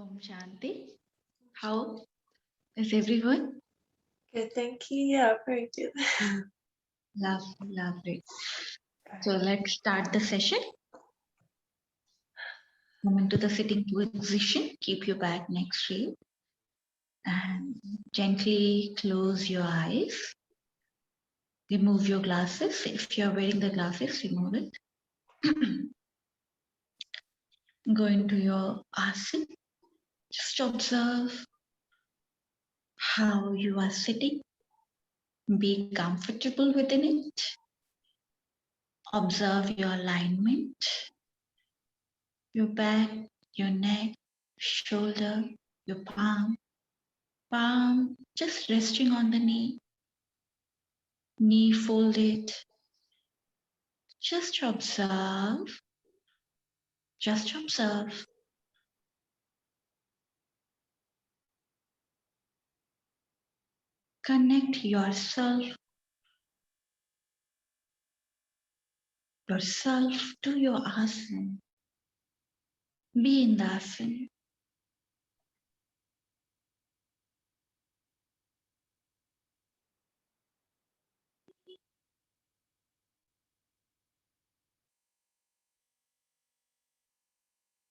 Om Shanti. How is everyone? Good, thank you. Yeah, very good. Lovely, lovely. So let's start the session. Come into the sitting position. Keep your back neck straight and gently close your eyes. Remove your glasses. If you're wearing the glasses, remove it. Go into your asana. Just observe how you are sitting. Be comfortable within it. Observe your alignment, your back, your neck, shoulder, your palm just resting on the knee folded. Just observe, just observe. Connect yourself to your asana. Be in the asana.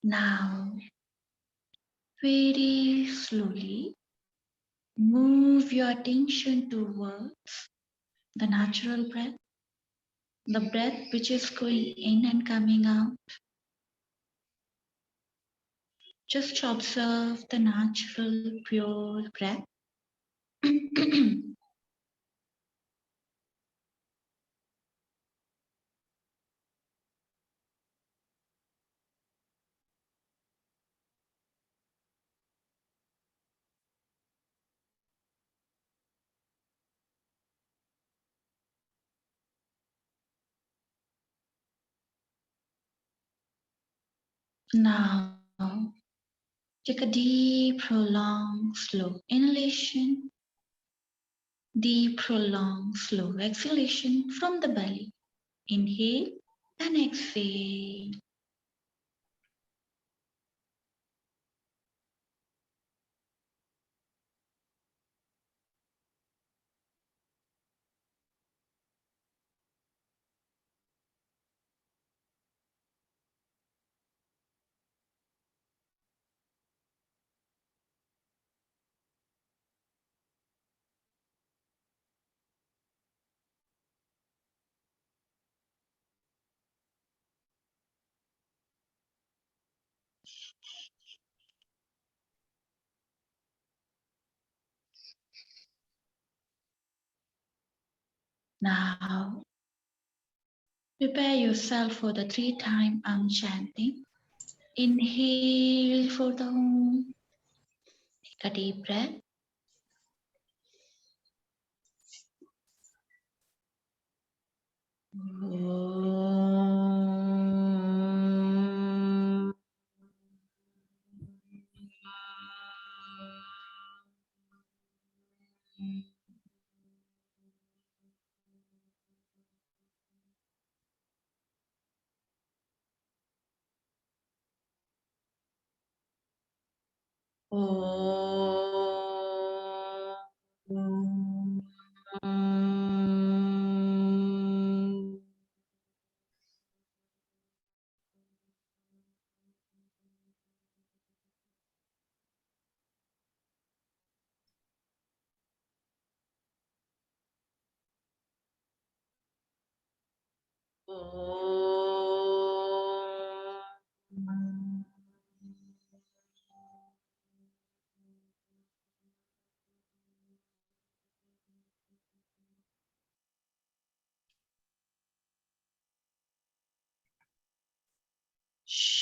Now, very slowly, move your attention towards the natural breath, the breath which is going in and coming out. Just observe the natural, pure breath. Now, take a deep, prolonged, slow inhalation, deep, prolonged, slow exhalation from the belly. Inhale and exhale. Now, prepare yourself for the 3-time chanting. Inhale for the Om. Take a deep breath.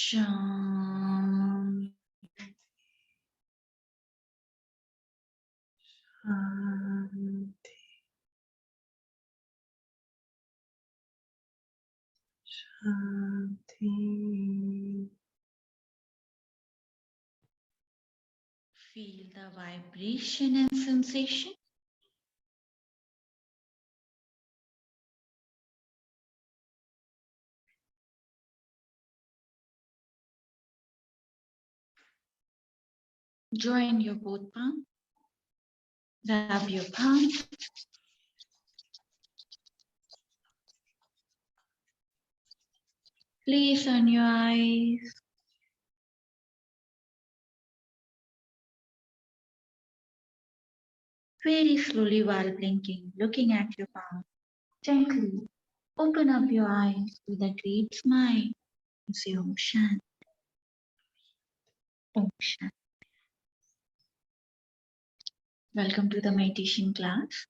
Shanti. Shanti. Feel the vibration and sensation. Join your both palms. Grab your palms. Please on your eyes. Very slowly while blinking, looking at your palm. Gently open up your eyes with a great smile and say Om Shanti. Om Shanti. Welcome to the meditation class.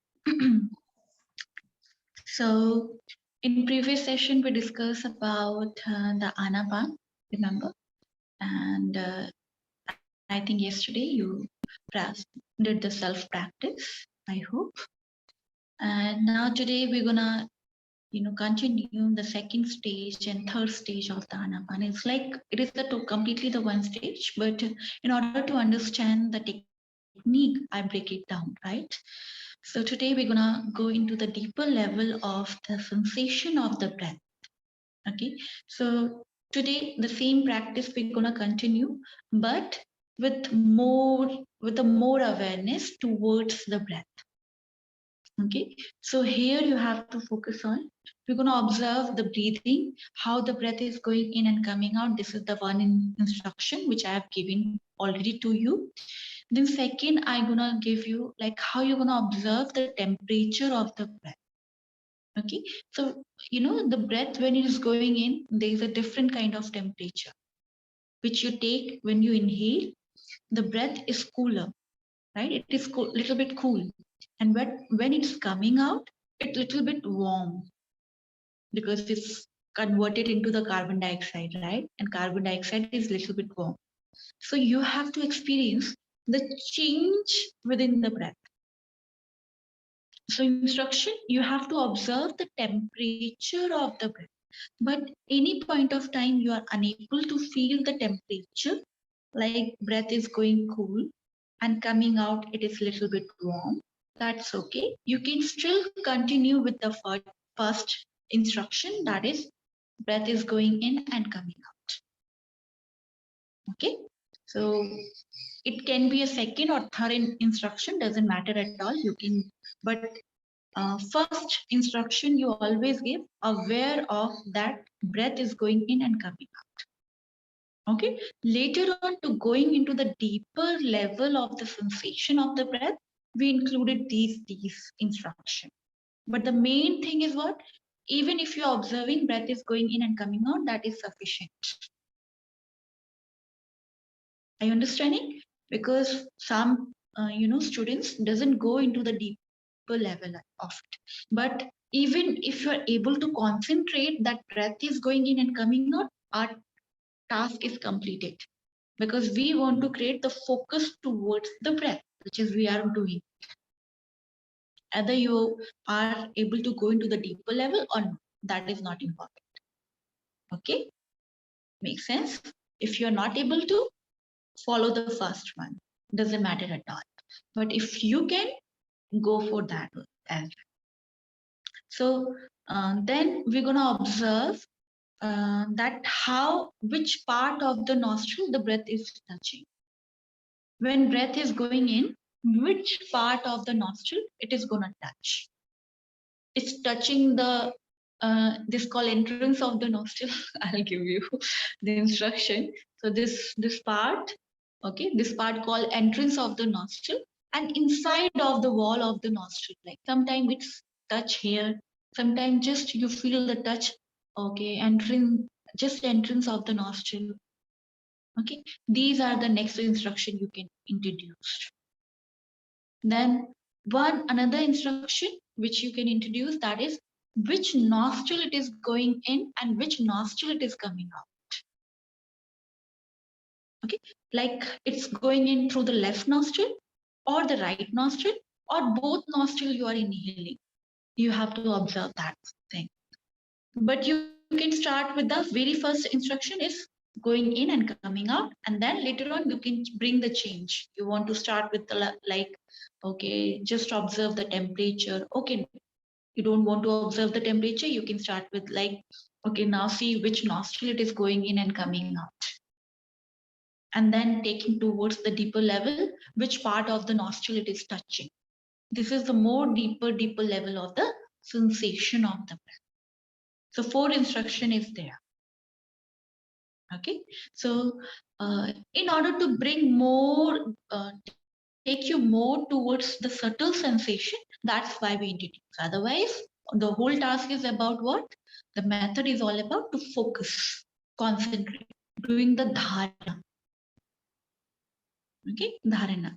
So, in previous session, we discussed about the Anapana, remember? And I think yesterday you did the self-practice, I hope. And now today we're gonna continue the second stage and third stage of the Anapana. It's like it is completely the one stage, but in order to understand the technique, I break it down, right? So today we're gonna go into the deeper level of the sensation of the breath. Okay, so today the same practice we're gonna continue, but with a more awareness towards the breath. Okay, so here you have to focus on, we're going to observe the breathing, how the breath is going in and coming out. This is the one instruction which I have given already to you. Then second, I'm going to give you like how you're going to observe the temperature of the breath. Okay, so the breath when it is going in, there is a different kind of temperature which you take when you inhale. The breath is cooler, right? It is little bit cool, and when it's coming out, it's little bit warm because it's converted into the carbon dioxide, right? And carbon dioxide is little bit warm. So you have to experience the change within the breath. So instruction, you have to observe the temperature of the breath. But any point of time you are unable to feel the temperature, like breath is going cool and coming out, it is little bit warm. That's okay. You can still continue with the first instruction, that is breath is going in and coming out. Okay, so it can be a second or third instruction, doesn't matter at all. You can, but first instruction you always give, aware of that breath is going in and coming out. Okay, later on, to going into the deeper level of the sensation of the breath, we included these instructions. But the main thing is what? Even if you're observing breath is going in and coming out, that is sufficient. Are you understanding? Because some students doesn't go into the deeper level of it. But even if you're able to concentrate that breath is going in and coming out, our task is completed. Because we want to create the focus towards the breath, which is we are doing. Either you are able to go into the deeper level or not, that is not important. Okay, makes sense? If you're not able to, follow the first one, doesn't matter at all. But if you can, go for that as well. So then we're going to observe that which part of the nostril the breath is touching. When breath is going in, which part of the nostril it is going to touch? It's touching the this called entrance of the nostril. I'll give you the instruction. So this part, okay, this part called entrance of the nostril, and inside of the wall of the nostril. Like sometimes it's touch here, sometimes just you feel the touch. Okay, entrance of the nostril. Okay, these are the next instruction you can introduce. Then another instruction which you can introduce, that is which nostril it is going in and which nostril it is coming out. Okay, like it's going in through the left nostril or the right nostril or both nostril you are inhaling. You have to observe that thing. But you can start with the very first instruction is going in and coming out, and then later on you can bring the change. You want to start with the like, okay, just observe the temperature. Okay, you don't want to observe the temperature, you can start with like, okay, now see which nostril it is going in and coming out. and then taking towards the deeper level, which part of the nostril it is touching. This is the more deeper level of the sensation of the breath. So 4 instruction is there. Okay, so in order to bring more, take you more towards the subtle sensation, that's why we introduce. Otherwise, the whole task is about what? The method is all about to focus, concentrate, doing the dharana. Okay, dharana.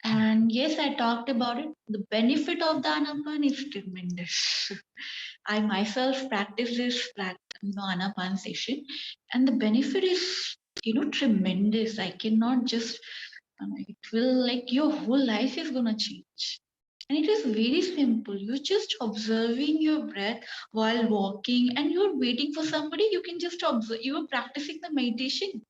And yes, I talked about it. The benefit of the Anapana is tremendous. I myself practice this Anapana session, and the benefit is, tremendous. I cannot just, it will like your whole life is gonna change. And it is very simple. You're just observing your breath while walking, and you're waiting for somebody. You can just observe. You are practicing the meditation.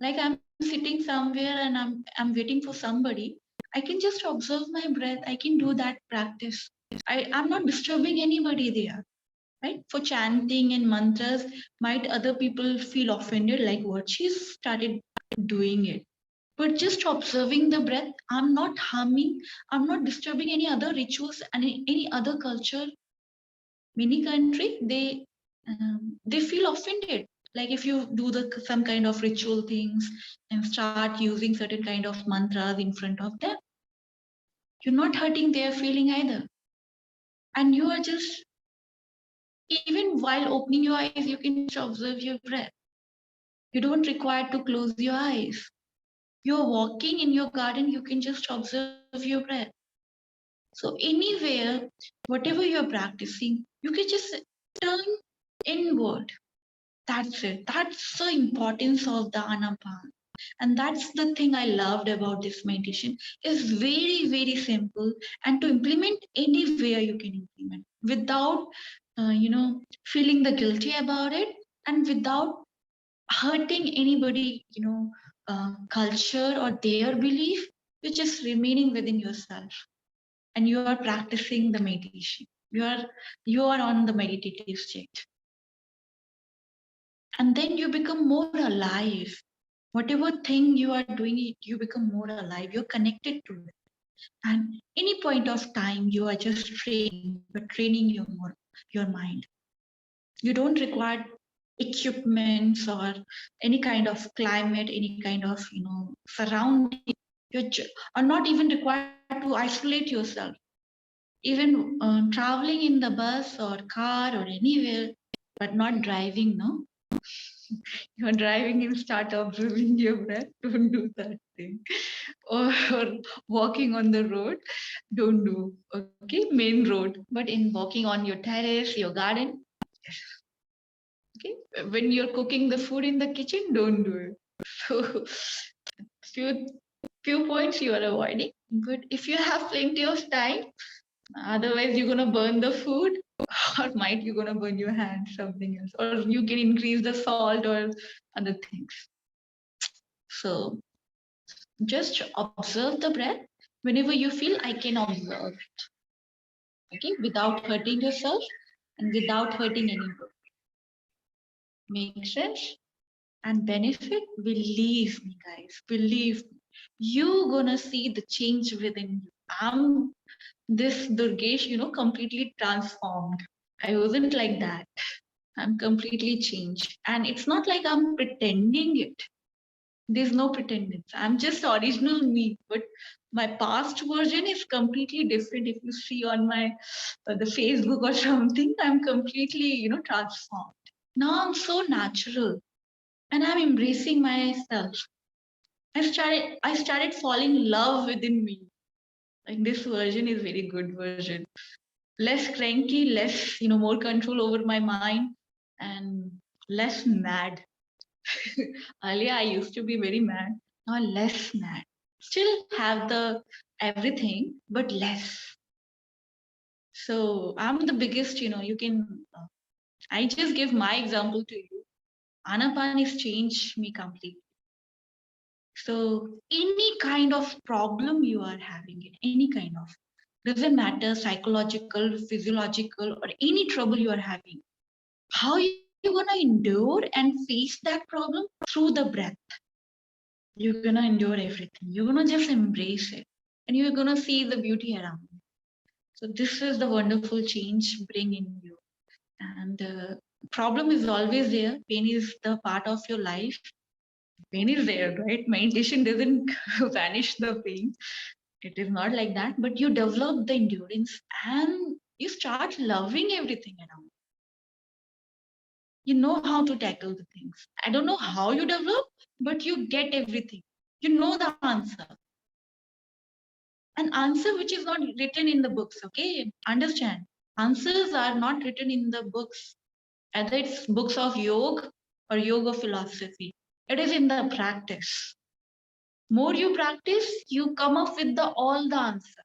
Like I'm sitting somewhere and I'm waiting for somebody. I can just observe my breath. I can do that practice. I'm not disturbing anybody there. Right? For chanting and mantras, might other people feel offended, like what she's started doing it. But just observing the breath, I'm not harming, I'm not disturbing any other rituals and any other culture. Many country, they feel offended. Like if you do some kind of ritual things and start using certain kind of mantras in front of them, you're not hurting their feeling either. And you are just, even while opening your eyes, you can just observe your breath. You don't require to close your eyes. You're walking in your garden, you can just observe your breath. So anywhere, whatever you're practicing, you can just turn inward. That's it. That's the importance of the Anapana. And that's the thing I loved about this meditation. It's very simple, and to implement anywhere you can implement without, feeling the guilty about it, and without hurting anybody, culture or their belief. You're just remaining within yourself, and you are practicing the meditation. You are on the meditative state, and then you become more alive. Whatever thing you are doing, you become more alive. You're connected to it, and any point of time you are just training. You're training your mind. You don't require equipments or any kind of climate, any kind of surrounding. Are not even required to isolate yourself. Even traveling in the bus or car or anywhere, but not driving. No, you're driving and start observing your breath. Don't do that thing. Or walking on the road, don't do. Okay, main road. But in walking on your terrace, your garden, yes. Okay, when you're cooking the food in the kitchen, don't do it. So few few points you are avoiding. But if you have plenty of time, otherwise you're gonna burn the food, or might you're gonna burn your hand, something else, or you can increase the salt or other things. So just observe the breath. Whenever you feel, I can observe it. Okay, without hurting yourself and without hurting anyone. Make sense? And benefit, believe me, guys, believe me, you're gonna see the change within you. I'm this Durgesh, completely transformed. I wasn't like that. I'm completely changed. And it's not like I'm pretending it. There's no pretendance. I'm just original me. But my past version is completely different. If you see on my the Facebook or something, I'm completely, transformed. Now I'm so natural, and I'm embracing myself. I started falling in love within me. Like this version is very good version. Less cranky, less, more control over my mind, and less mad. Earlier, I used to be very mad. Now, less mad. Still have the everything, but less. So I'm the biggest, you can. I just give my example to you. Anapan has changed me completely. So any kind of problem you are having, any kind of, doesn't matter, psychological, physiological, or any trouble you are having, how you gonna endure and face that problem? Through the breath. You're gonna endure everything. You're gonna just embrace it, and you're gonna see the beauty around you. So this is the wonderful change bring in you. And problem is always there. Pain is the part of your life. Pain is there, right? Meditation doesn't vanish the pain. It is not like that. But you develop the endurance and you start loving everything around. You know how to tackle the things. I don't know how you develop, but you get everything. You know the answer. An answer which is not written in the books, okay? Understand. Answers are not written in the books, either it's books of yoga or yoga philosophy. It is in the practice. More you practice, you come up with all the answer.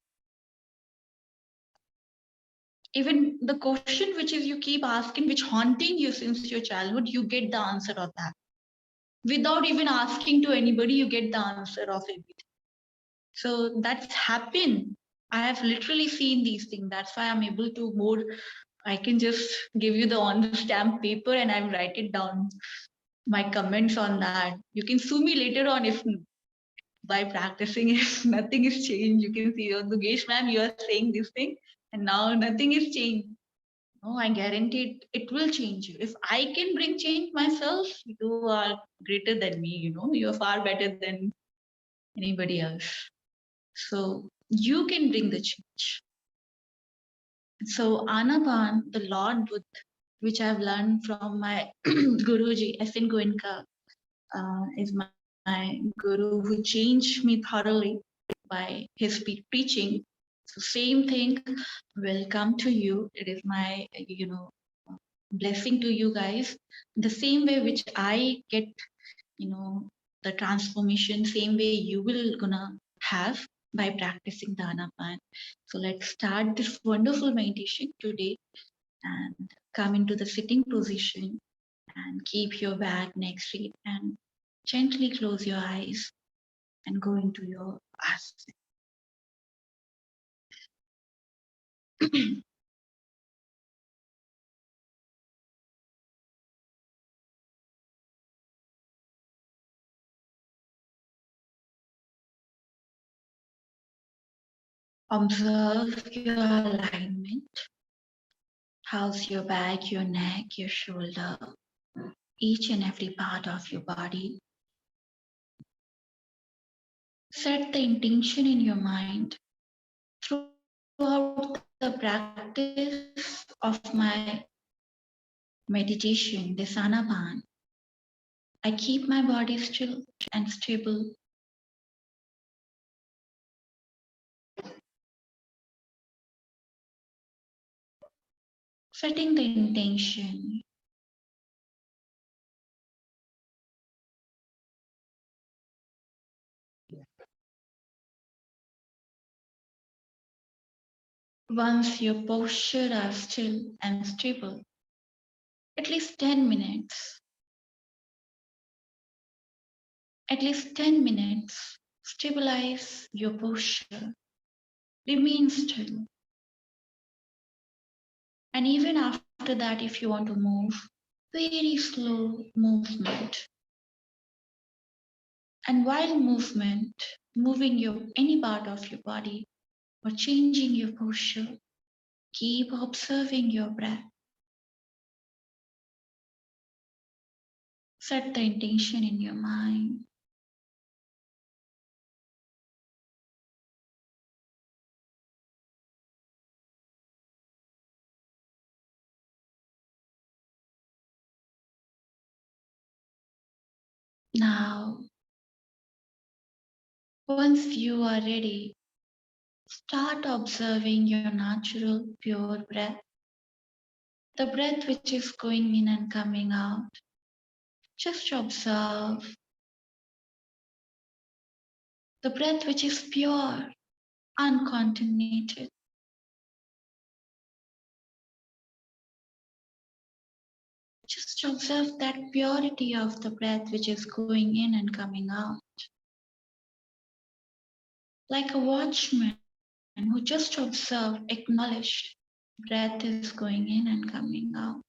Even the question which is you keep asking, which haunting you since your childhood, you get the answer of that. Without even asking to anybody, you get the answer of everything. So that's happened. I have literally seen these things. That's why I'm able to more. I can just give you the on the stamp paper and I write it down. My comments on that. You can sue me later on if by practicing if nothing is changed. You can see, oh, Dugesh ma'am, you are saying this thing and now nothing is changed. No, I guarantee it will change you. If I can bring change myself, you are greater than me, you are far better than anybody else. So you can bring the change. So Anapan, the Lord Buddha, which I've learned from my Guruji, S.N. Goenka, is my guru who changed me thoroughly by his preaching. So same thing will come to you. It is my, blessing to you guys. The same way which I get, the transformation, same way you will gonna have by practicing the Anapan. So let's start this wonderful meditation today and come into the sitting position and keep your back neck straight and gently close your eyes and go into your asana. Observe your alignment. How's your back, your neck, your shoulder, each and every part of your body. Set the intention in your mind throughout the practice of my meditation, this Anapan. I keep my body still and stable. Setting the intention. Once your posture are still and stable, at least 10 minutes, at least 10 minutes, stabilize your posture. Remain still. And even after that, if you want to move, very slow movement. And while moving your any part of your body or changing your posture, keep observing your breath. Set the intention in your mind. Now, once you are ready, start observing your natural, pure breath. The breath which is going in and coming out. Just observe the breath which is pure, uncontaminated. Just observe that purity of the breath which is going in and coming out. Like a watchman who just observed, acknowledged, breath is going in and coming out.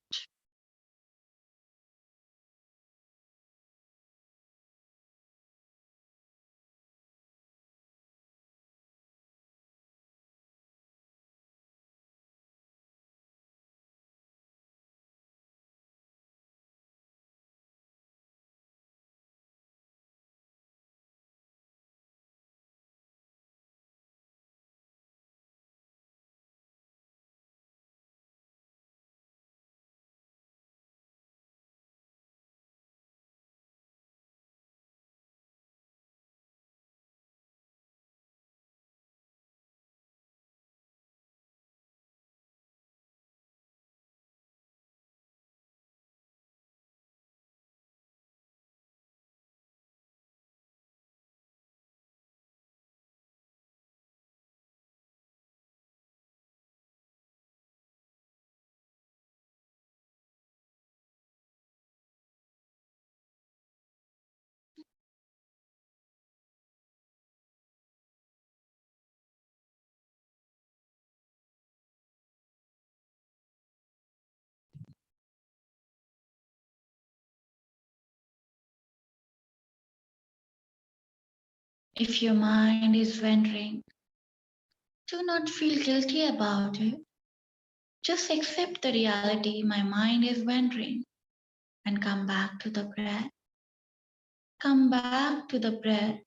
If your mind is wandering, do not feel guilty about it. Just accept the reality my mind is wandering and come back to the breath. Come back to the breath.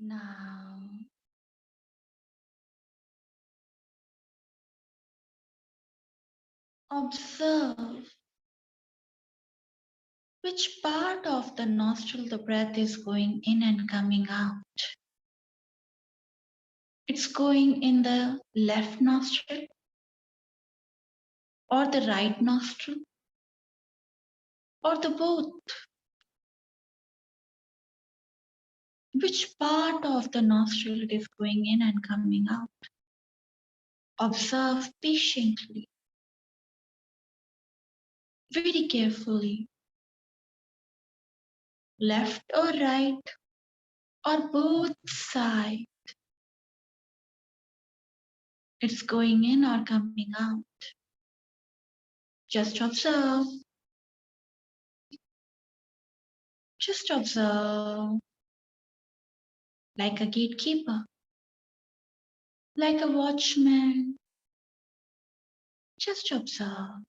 Now, observe which part of the nostril the breath is going in and coming out. It's going in the left nostril or the right nostril or the both. Which part of the nostril it is going in and coming out. Observe patiently, very carefully, left or right or both sides. It's going in or coming out. Just observe. Just observe like a gatekeeper, like a watchman. Just observe.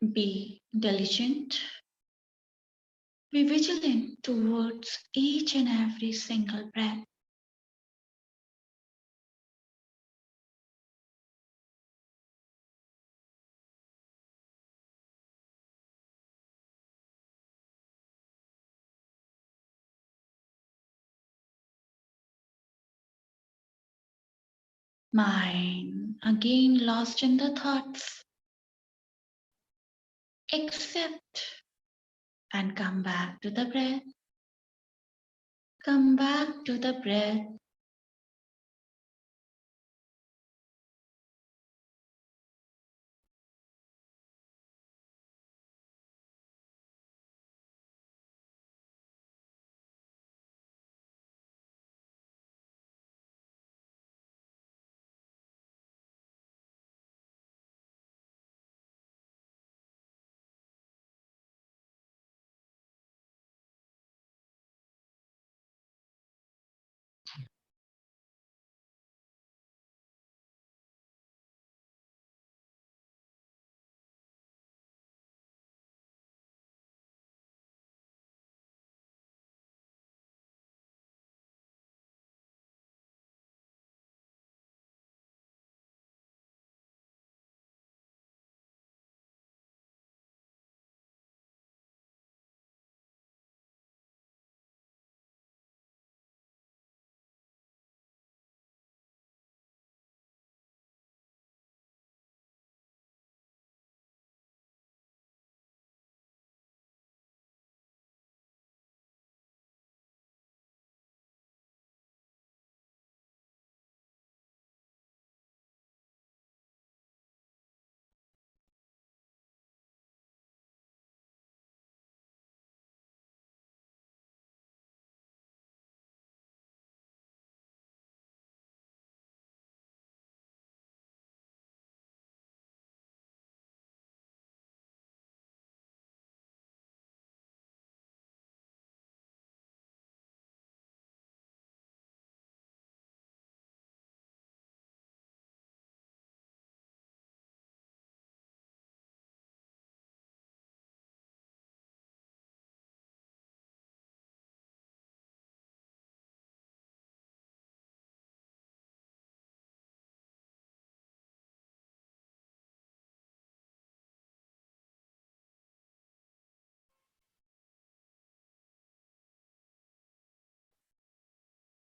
Be diligent. Be vigilant towards each and every single breath. Mind again lost in the thoughts. Accept and come back to the breath. Come back to the breath.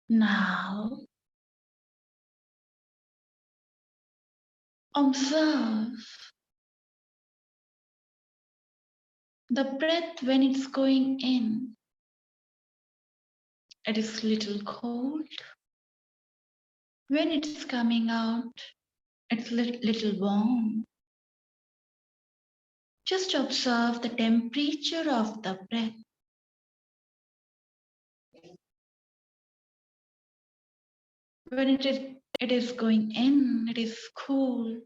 Now observe the breath when it's going in. It is little cold. When it's coming out, it's little warm. Just observe the temperature of the breath. When it is going in, it is cool.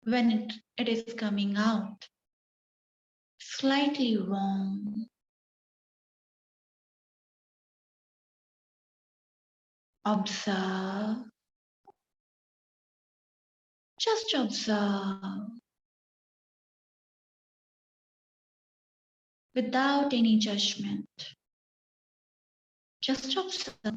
When it is coming out, slightly warm. Observe. Just observe without any judgment. Just observe.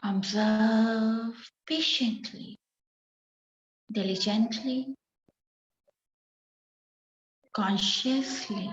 Observe patiently, diligently, consciously.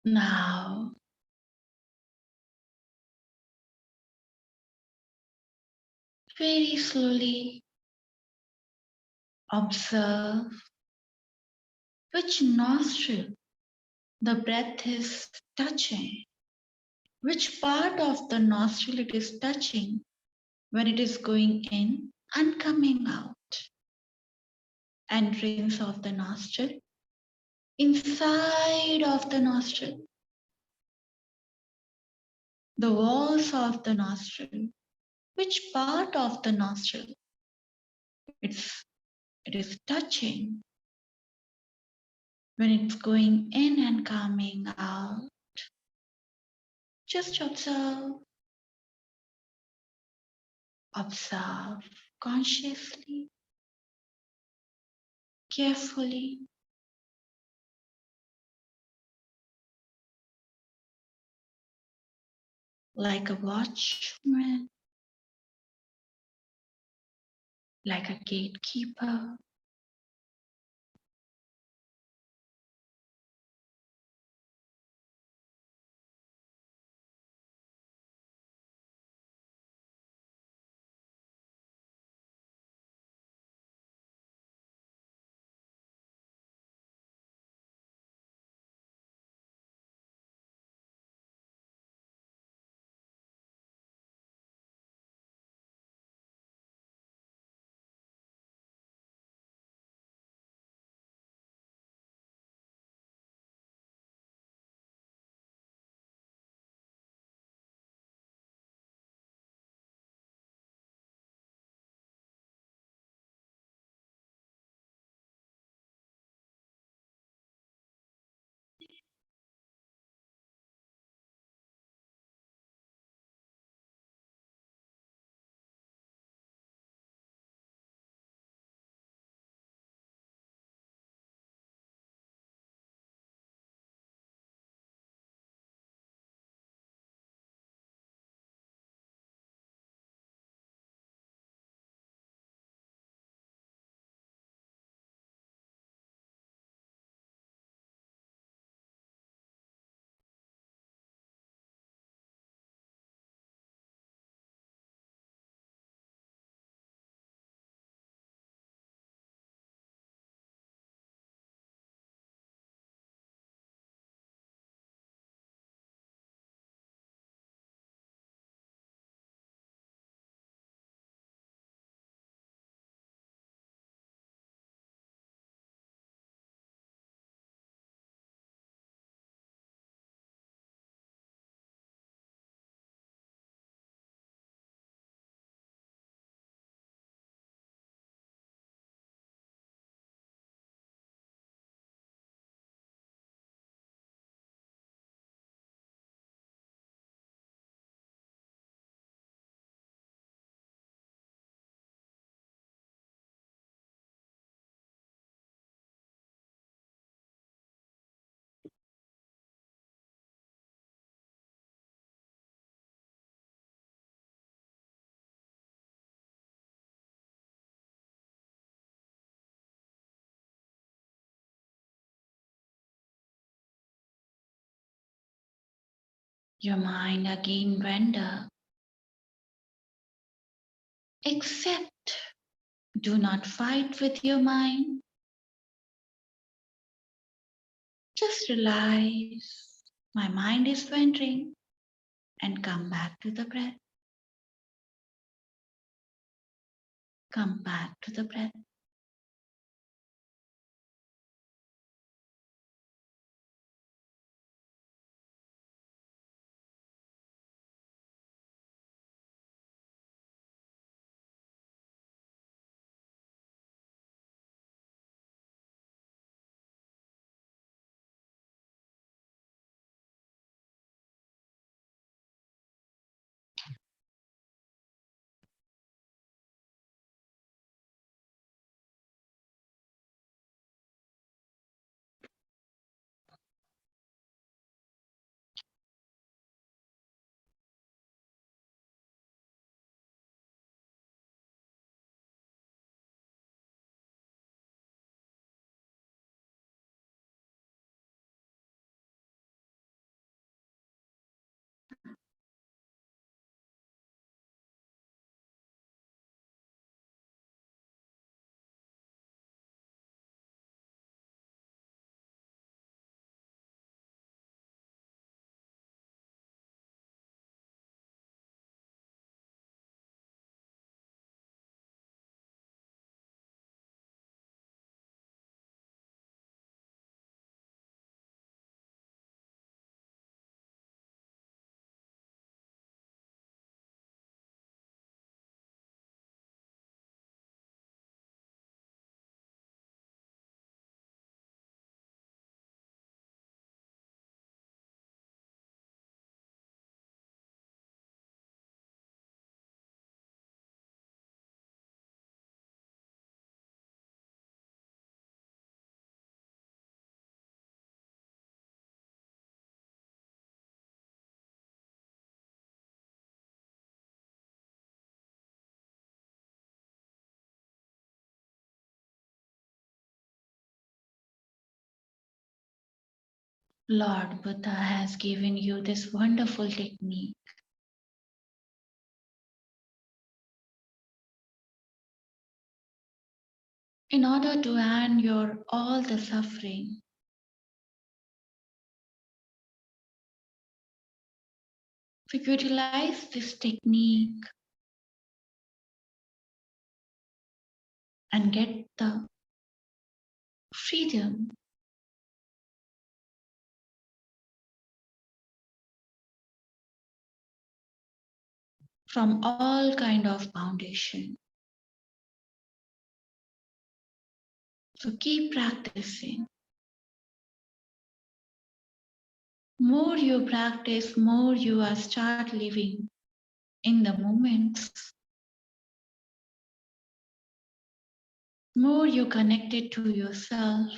Now, very slowly observe which nostril the breath is touching, which part of the nostril it is touching when it is going in and coming out. Entrance of the nostril, inside of the nostril, the walls of the nostril, which part of the nostril it is touching when it's going in and coming out. Just observe, observe consciously, carefully. Like a watchman, like a gatekeeper. your mind again wander. Accept. Do not fight with your mind. Just realize my mind is wandering and come back to the breath. Come back to the breath. Lord Buddha has given you this wonderful technique in order to end your all the suffering. If you utilize this technique and get the freedom from all kind of foundation. So keep practicing. More you practice, more you are start living in the moments. More you connected to yourself.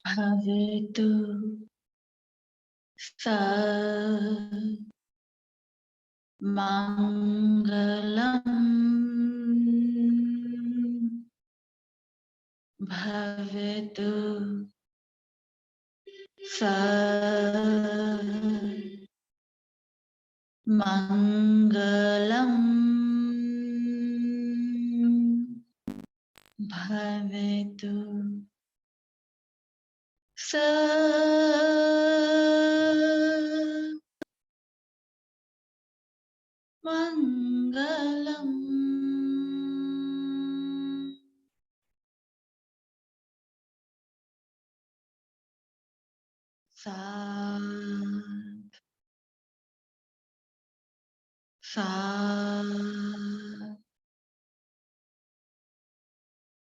Bhavetu sa mangalam bhavetu sa mangalam bhavetu sa mangalam Sad, sad,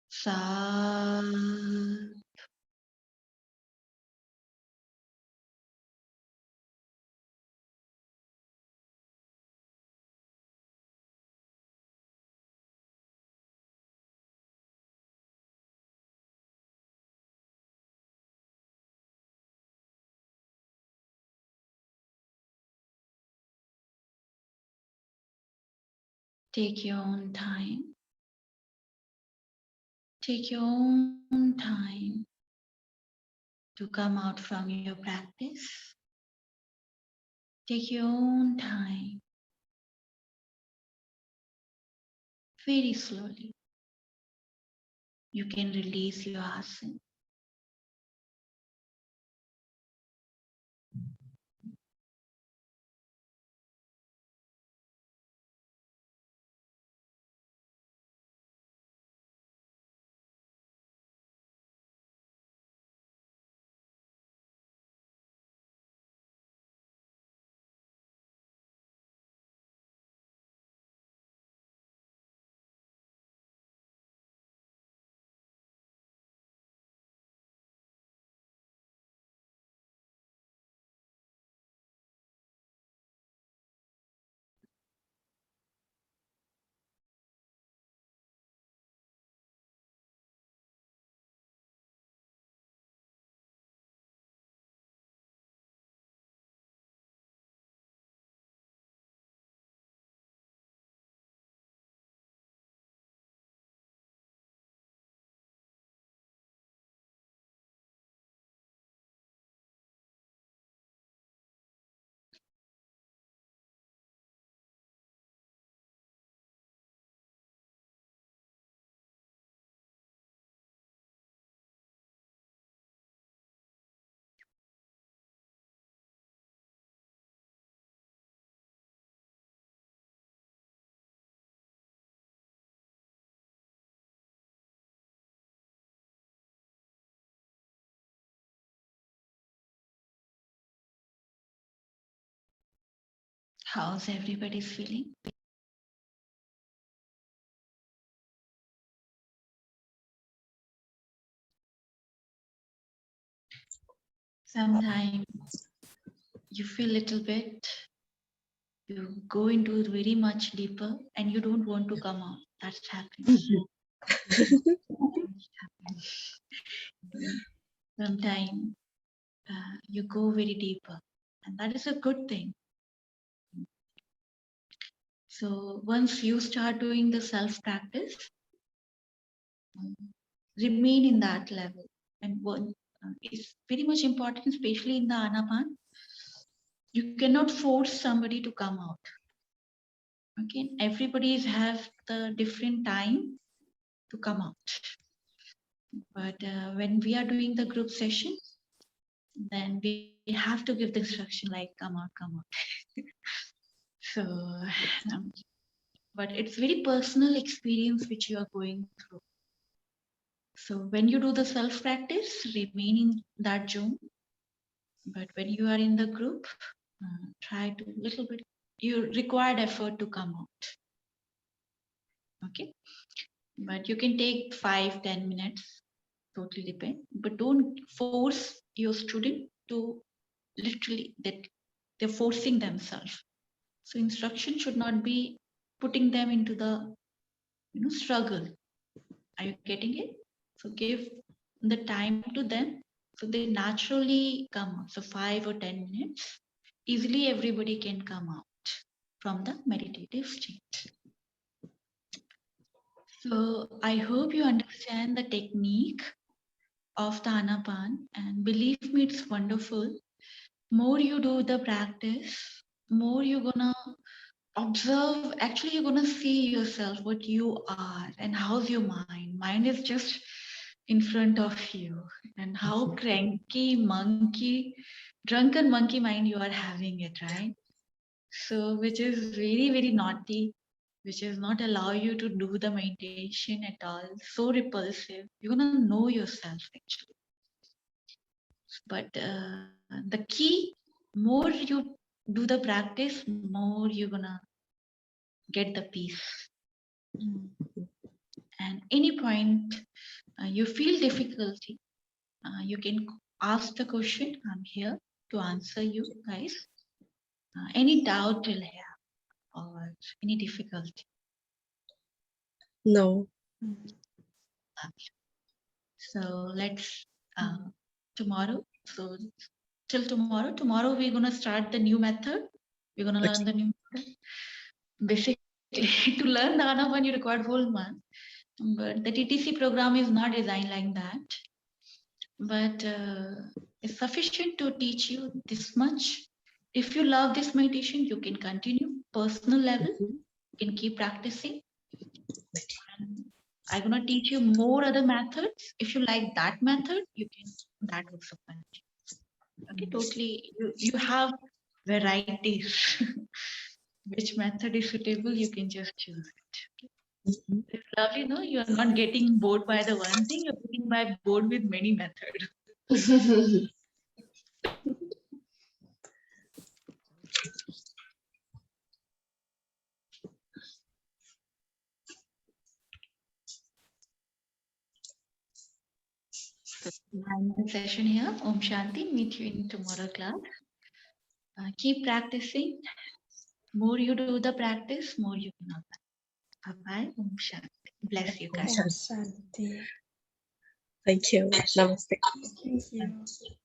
sad. Take your own time. Take your own time to come out from your practice. Take your own time. Very slowly. You can release your asana. How's everybody's feeling? Sometimes you feel a little bit, you go into it very much deeper and you don't want to come out. That's happening. Sometimes you go very deeper, and that is a good thing. So once you start doing the self practice, remain in that level. And it's very much important, especially in the Anapana. You cannot force somebody to come out. Okay, everybody have the different time to come out. But when we are doing the group session, then we have to give the instruction like come out, come out. So, but it's very personal experience which you are going through. So when you do the self practice, remain in that zone. But when you are in the group, try to little bit, you required effort to come out. Okay, but you can take 5-10 minutes, totally depend, but don't force your student to literally that they're forcing themselves. So instruction should not be putting them into the struggle. Are you getting it? So give the time to them So they naturally come out. So 5 or 10 minutes, easily everybody can come out from the meditative state. So I hope you understand the technique of the Anapana, and believe me, it's wonderful. More you do the practice, more you're gonna observe. Actually, you're gonna see yourself, what you are, and how's your mind. Mind is just in front of you, and how cranky, monkey, drunken monkey mind you are having it, right? So, which is very, very naughty, which is not allow you to do the meditation at all. So repulsive. You're gonna know yourself actually. But the key, more you do the practice, more you're gonna get the peace. And any point you feel difficulty, you can ask the question. I'm here to answer you guys. Any doubt you'll have or any difficulty? No. So let's tomorrow. So till tomorrow. Tomorrow we're gonna start the new method. We're gonna learn the new method. Basically, to learn the Anapana, you require whole month. But the TTC program is not designed like that. But it's sufficient to teach you this much. If you love this meditation, you can continue. Personal level, you can keep practicing. And I'm gonna teach you more other methods. If you like that method, you can that also continue. Okay, totally. You have varieties. Which method is suitable, you can just choose it. It's lovely, no? You are not getting bored by the one thing, you're getting bored with many methods. So, 9-minute session here. Om Shanti. Meet you in tomorrow class. Keep practicing. More you do the practice, more you can know that. Bye-bye. Om Shanti. Bless you guys. Shanti. Thank you. Namaste. Thank you.